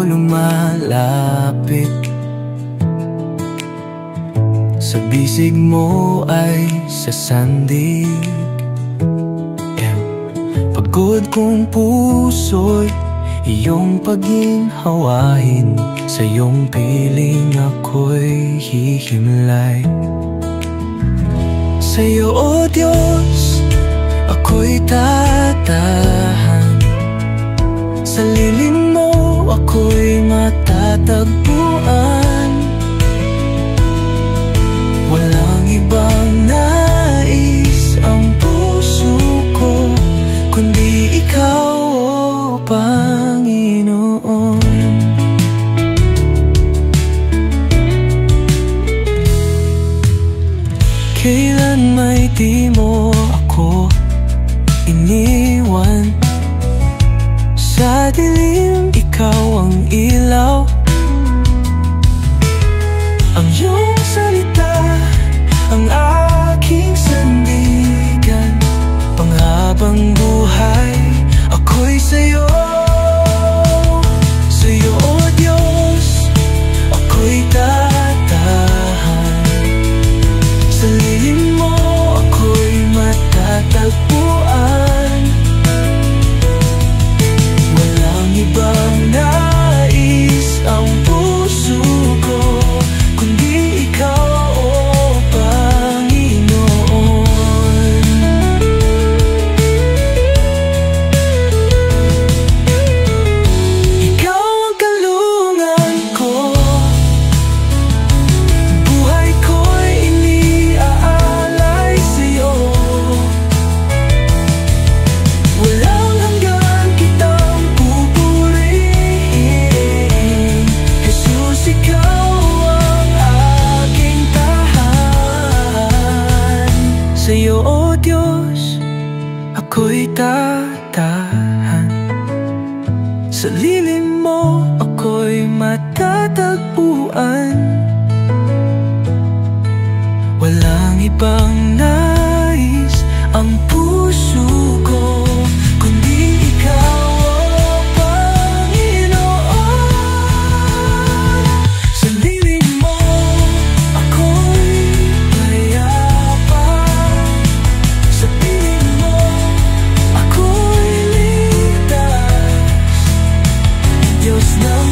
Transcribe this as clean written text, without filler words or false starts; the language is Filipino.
lumalapit. Sa bisig mo ay sasandig. Pagod kong puso'y iyong paghinhawain. Sa iyong piling ako'y hihimlay. Sa iyo, O Diyos, ako'y tatahan. Sa lilim mo ako'y matatagpuan. Walang ibang nais ang puso ko, kundi ikaw, O Panginoon. Kailan may di mo ako iniwan. Sa dilim, ikaw ang ilaw. Ang iyong salita, ang aking sandigan. Panghabang buhay, ako'y sa'yo. Sa'yo, O Diyos, ako'y tatahan. Sa lilim mo ako'y matatagpuan. Walang ibang nais ang puso ko, kundi ikaw, O Panginoon. Ikaw ang kalungan ko, buhay ko'y iniaalay sa'yo. Walang hanggan kitang pupurihin. Jesus, ikaw ang aking tahan. Sa'yo, O Diyos, ako'y tatahan. Sa lilim mo ako'y matatagpuan. Walang ibang nais ang puso ko, kundi ikaw, O Panginoon. Sa lilim mo ako'y payapa. Sa piling mo ako'y ligtas. Diyos ng